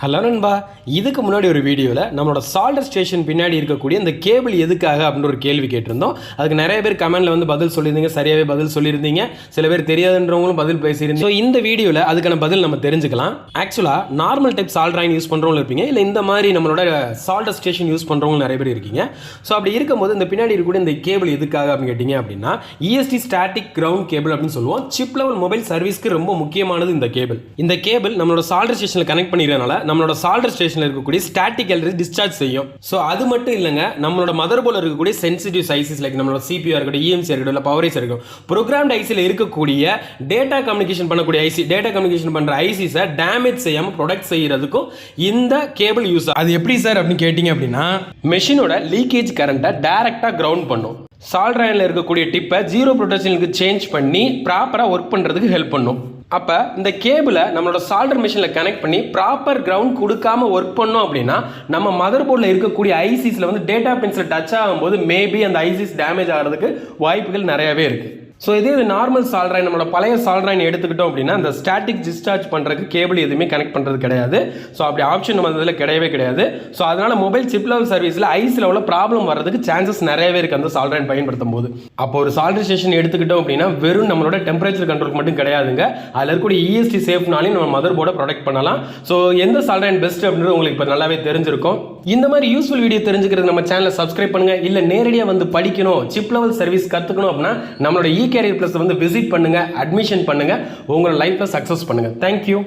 Hello நண்பா, இதுக்கு முன்னாடி ஒரு வீடியோவில் நம்மளோட சால்டர் ஸ்டேஷன் பின்னாடி இருக்கக்கூடிய இந்த கேபிள் எதுக்காக அப்படின்னு ஒரு கேள்வி கேட்டிருந்தோம். அதுக்கு நிறைய பேர் கமெண்ட்டில் வந்து பதில் சொல்லியிருந்தீங்க, சரியாகவே பதில் சொல்லியிருந்தீங்க. சில பேர் தெரியாதுன்றவங்களும் பதில் பேசியிருந்தீங்க. ஸோ இந்த வீடியோவில் அதுக்கான பதில் நம்ம தெரிஞ்சுக்கலாம். ஆக்சுவலாக நார்மல் டைப் சால்டராயின் யூஸ் பண்ணுறவங்க இருப்பீங்க, இல்லை இந்த மாதிரி நம்மளோட சால்டர் ஸ்டேஷன் யூஸ் பண்ணுறவங்க நிறைய பேர் இருக்கீங்க. ஸோ அப்படி இருக்கும்போது இந்த பின்னாடி இருக்கக்கூடிய இந்த கேபிள் எதுக்காக அப்படின்னு கேட்டிங்க அப்படின்னா, EST ஸ்டாட்டிக் கிரவுண்ட் கேபிள் அப்படின்னு சொல்லுவோம். சிப் லெவல் மொபைல் சர்வீஸ்க்கு ரொம்ப முக்கியமானது இந்த கேபிள். இந்த கேபிள் நம்மளோட சால்டர் ஸ்டேஷனில் கனெக்ட் பண்ணிடுறதுனால நம்மளோட சால்டர் ஸ்டேஷன்ல இருக்கக்கூடிய ஸ்டாட்டிக் எலக்ட்ரிசிட்டி டிஸ்சார்ஜ் செய்யும். சோ அது மட்டும் இல்லங்க, நம்மளோட மதர் போர்ட்ல இருக்கக்கூடிய சென்சிட்டிவ் ஐசிஸ் லைக் நம்மளோட CPU இருக்கட்டும், EMC இருக்கட்டும், இல்ல பவர் ஐசி இருக்கட்டும், ப்ரோக்ராம்ட் ஐசில இருக்கக்கூடிய டேட்டா கம்யூனிகேஷன் பண்ணக்கூடிய ஐசி, டேட்டா கம்யூனிகேஷன் பண்ற ஐசிஸை டேமேஜ் செய்யாம ப்ரொடெக்ட் செய்யறதுக்கும் இந்த கேபிள் யூஸ். அது எப்படி சார் அப்படின்னு கேட்டீங்க அப்படின்னா, மெஷினோட லீக்கேஜ் கரண்ட்டை டைரக்டா கிரவுண்ட் பண்ணும். சால்டராயின்ல இருக்கக்கூடிய டிப்பை ஜீரோ ப்ரொடெக்ஷனுக்கு சேஞ்ச் பண்ணி ப்ராப்பரா ஒர்க் பண்றதுக்கு ஹெல்ப் பண்ணும். அப்போ இந்த கேபிளை நம்மளோட சால்டர் மிஷினில் கனெக்ட் பண்ணி ப்ராப்பர் கிரவுண்ட் கொடுக்காம ஒர்க் பண்ணோம் அப்படின்னா, நம்ம மதர் போர்டில் இருக்கக்கூடிய ஐசிஸில் வந்து டேட்டா பின்ஸில் டச் ஆகும்போது மேபி அந்த ஐசிஸ் டேமேஜ் ஆகிறதுக்கு வாய்ப்புகள் நிறையவே இருக்குது. ஸோ இதே நார்மல் சால்டராயின், நம்மளோட பழைய சால்டராயின் எடுத்துக்கிட்டோம் அப்படின்னா, அந்த ஸ்டாட்டிக் டிஸ்சார்ஜ் பண்ணுறதுக்கு கேபிள் எதுவுமே கனெக்ட் பண்ணுறது கிடையாது. ஸோ அப்படி ஆப்ஷன் நம்ம இதில் கிடையவே கிடையாது. ஸோ அதனால் மொபைல் சிப் லெவல் சர்வீஸில் ஐஸ் லெவலில் ப்ராப்ளம் வர்றதுக்கு சான்சஸ் நிறையவே இருக்குது அந்த சால்டராயின் பயன்படுத்தும் போது. அப்போ ஒரு சால்டர் ஸ்டேஷன் எடுத்துக்கிட்டோம் அப்படின்னா வெறும் நம்மளோட டெம்பரேச்சர் கண்ட்ரோல் மட்டும் கிடையாதுங்க, அதில் இருக்கக்கூடிய EST சேஃப்னாலையும் நம்ம மதர் போர்டை ப்ரொடெக்ட் பண்ணலாம். ஸோ எந்த சால்டராயின் பெஸ்ட் அப்படின்றது உங்களுக்கு இப்போ நல்லாவே தெரிஞ்சிருக்கும். இந்த மாதிரி யூஸ்ஃபுல் வீடியோ தெரிஞ்சுக்கிறது நம்ம சேனலை சப்ஸ்கிரைப் பண்ணுங்க. இல்லை நேரடியாக வந்து படிக்கணும், சிப் லெவல் சர்வீஸ் கற்றுக்கணும் அப்படின்னா நம்மளோட eCareer Plus வந்து விசிட் பண்ணுங்க, அட்மிஷன் பண்ணுங்க, உங்களோட லைஃப்ல சக்சஸ் பண்ணுங்க. தேங்க்யூ.